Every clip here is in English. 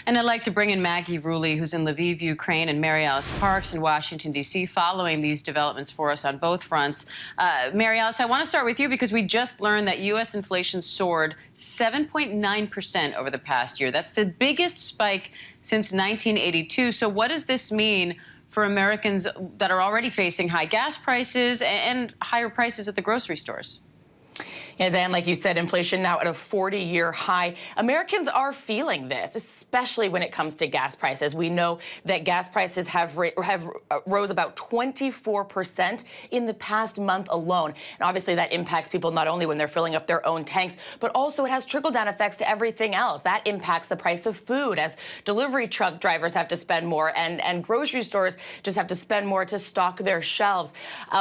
And I'd like to bring in Maggie Rulli, who's in Lviv, Ukraine, and Mary Alice Parks in Washington, D.C., following these developments for us on both fronts. Mary Alice, I want to start with you because we just learned that U.S. inflation soared 7.9% over the past year. That's the biggest spike since 1982. So what does this mean for Americans that are already facing high gas prices and higher prices at the grocery stores? Yeah, Dan, like you said, inflation now at a 40-year high. Americans are feeling this, especially when it comes to gas prices. We know that gas prices have rose about 24% in the past month alone. And obviously that impacts people not only when they're filling up their own tanks, but also it has trickle-down effects to everything else. That impacts the price of food as delivery truck drivers have to spend more and grocery stores just have to spend more to stock their shelves.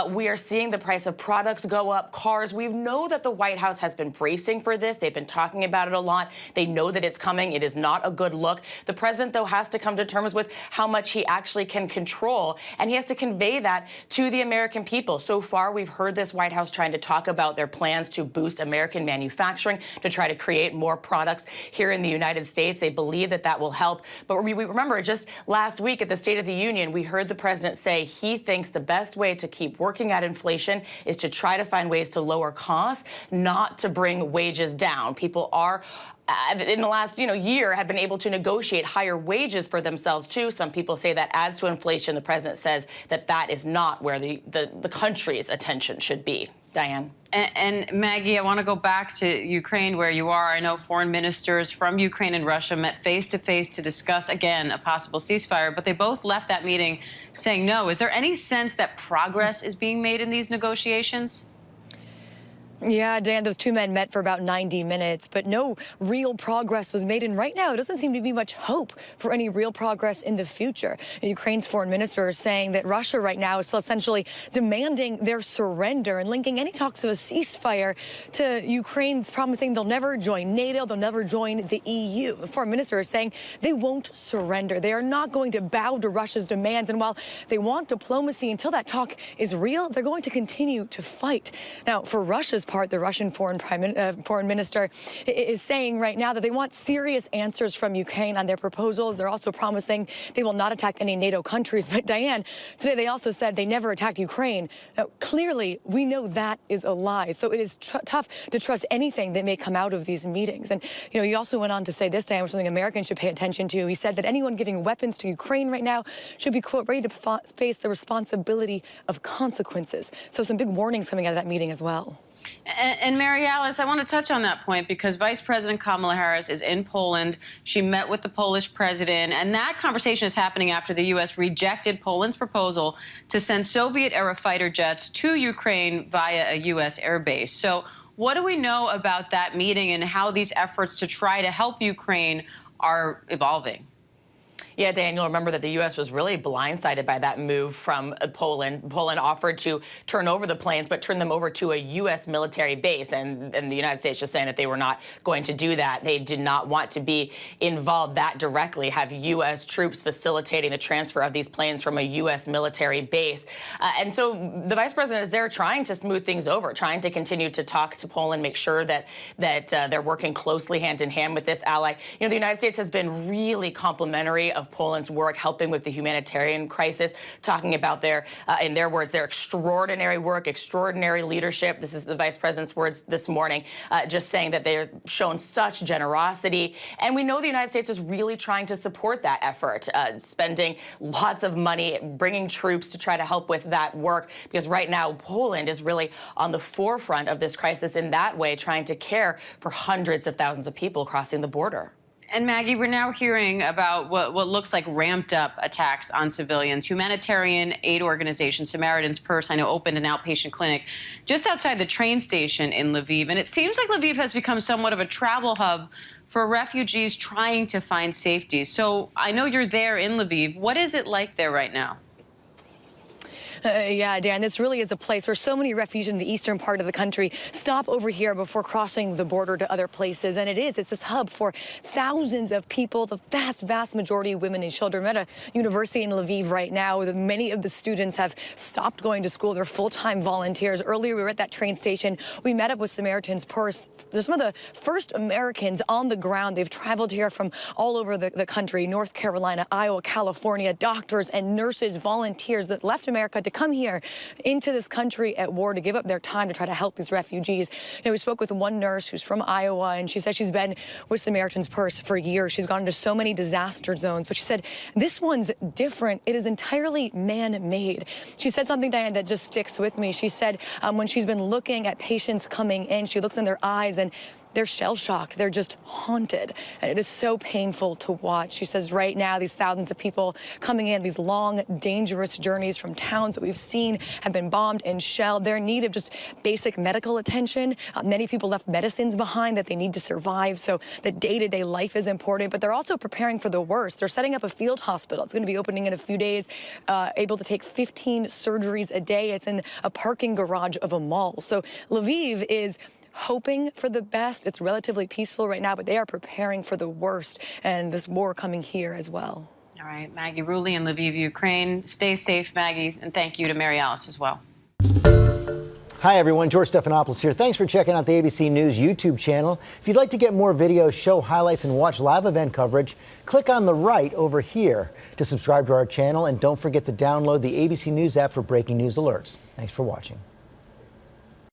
We are seeing the price of products go up, cars. We know that the White House has been bracing for this. They've been talking about it a lot. They know that it's coming. It is not a good look. The president, though, has to come to terms with how much he actually can control, and he has to convey that to the American people. So far, we've heard this White House trying to talk about their plans to boost American manufacturing, to try to create more products here in the United States. They believe that that will help. But we remember just last week at the State of the Union, we heard the president say he thinks the best way to keep working at inflation is to try to find ways to lower costs, not to bring wages down. People are in the last year have been able to negotiate higher wages for themselves too. Some people say that adds to inflation. The president says that that is not where the country's attention should be. Diane. And Maggie, I want to go back to Ukraine where you are. I know foreign ministers from Ukraine and Russia met face-to-face to discuss, again, a possible ceasefire, but they both left that meeting saying no. Is there any sense that progress is being made in these negotiations? Yeah, Dan, those two men met for about 90 minutes, but no real progress was made. And right now, it doesn't seem to be much hope for any real progress in the future. Ukraine's foreign minister is saying that Russia right now is still essentially demanding their surrender and linking any talks of a ceasefire to Ukraine's promising they'll never join NATO, they'll never join the EU. The foreign minister is saying they won't surrender. They are not going to bow to Russia's demands. And while they want diplomacy until that talk is real, they're going to continue to fight. Now, for Russia's part, the Russian foreign minister is saying right now that they want serious answers from Ukraine on their proposals. They're also promising they will not attack any NATO countries. But Diane, today they also said they never attacked Ukraine. Now, clearly, we know that is a lie. So it is tough to trust anything that may come out of these meetings. And, he also went on to say this, Diane, was something Americans should pay attention to. He said that anyone giving weapons to Ukraine right now should be, quote, ready to face the responsibility of consequences. So some big warnings coming out of that meeting as well. And Mary Alice, I want to touch on that point because Vice President Kamala Harris is in Poland. She met with the Polish president, and that conversation is happening after the U.S. rejected Poland's proposal to send Soviet-era fighter jets to Ukraine via a U.S. airbase. So what do we know about that meeting and how these efforts to try to help Ukraine are evolving? Yeah, Dan, you'll remember that the U.S. was really blindsided by that move from Poland. Poland offered to turn over the planes, but turn them over to a U.S. military base. And the United States just saying that they were not going to do that. They did not want to be involved that directly, have U.S. troops facilitating the transfer of these planes from a U.S. military base. And so the vice president is there trying to smooth things over, trying to continue to talk to Poland, make sure that they're working closely hand in hand with this ally. The United States has been really complimentary of Poland's work, helping with the humanitarian crisis, talking about in their words, their extraordinary work, extraordinary leadership. This is the vice president's words this morning, just saying that they're shown such generosity. And we know the United States is really trying to support that effort, spending lots of money, bringing troops to try to help with that work, because right now Poland is really on the forefront of this crisis in that way, trying to care for hundreds of thousands of people crossing the border. And Maggie, we're now hearing about what looks like ramped up attacks on civilians. Humanitarian aid organization Samaritan's Purse, I know, opened an outpatient clinic just outside the train station in Lviv. And it seems like Lviv has become somewhat of a travel hub for refugees trying to find safety. So I know you're there in Lviv. What is it like there right now? Yeah, Dan, this really is a place where so many refugees in the eastern part of the country stop over here before crossing the border to other places. And it's this hub for thousands of people, the vast majority of women and children. We're at a university in Lviv right now. Many of the students have stopped going to school. They're full-time volunteers. Earlier, we were at that train station. We met up with Samaritan's Purse. They're some of the first Americans on the ground. They've traveled here from all over the country, North Carolina, Iowa, California, doctors and nurses, volunteers that left America to come here into this country at war to give up their time to try to help these refugees. We spoke with one nurse who's from Iowa, and she said she's been with Samaritan's Purse for years. She's gone into so many disaster zones, but she said this one's different. It is entirely man-made. She said something, Diane, that just sticks with me. She said when she's been looking at patients coming in, she looks in their eyes and they're shell-shocked. They're just haunted. And it is so painful to watch. She says right now, these thousands of people coming in, these long, dangerous journeys from towns that we've seen have been bombed and shelled. They're in need of just basic medical attention. Many people left medicines behind that they need to survive. So the day-to-day life is important, but they're also preparing for the worst. They're setting up a field hospital. It's going to be opening in a few days, able to take 15 surgeries a day. It's in a parking garage of a mall. So Lviv is hoping for the best. It's relatively peaceful right now, but they are preparing for the worst and this war coming here as well. All right, Maggie Rulli in Lviv, Ukraine. Stay safe, Maggie, and thank you to Mary Alice as well. Hi, everyone. George Stephanopoulos here. Thanks for checking out the ABC News YouTube channel. If you'd like to get more videos, show highlights, and watch live event coverage, click on the right over here to subscribe to our channel. And don't forget to download the ABC News app for breaking news alerts. Thanks for watching.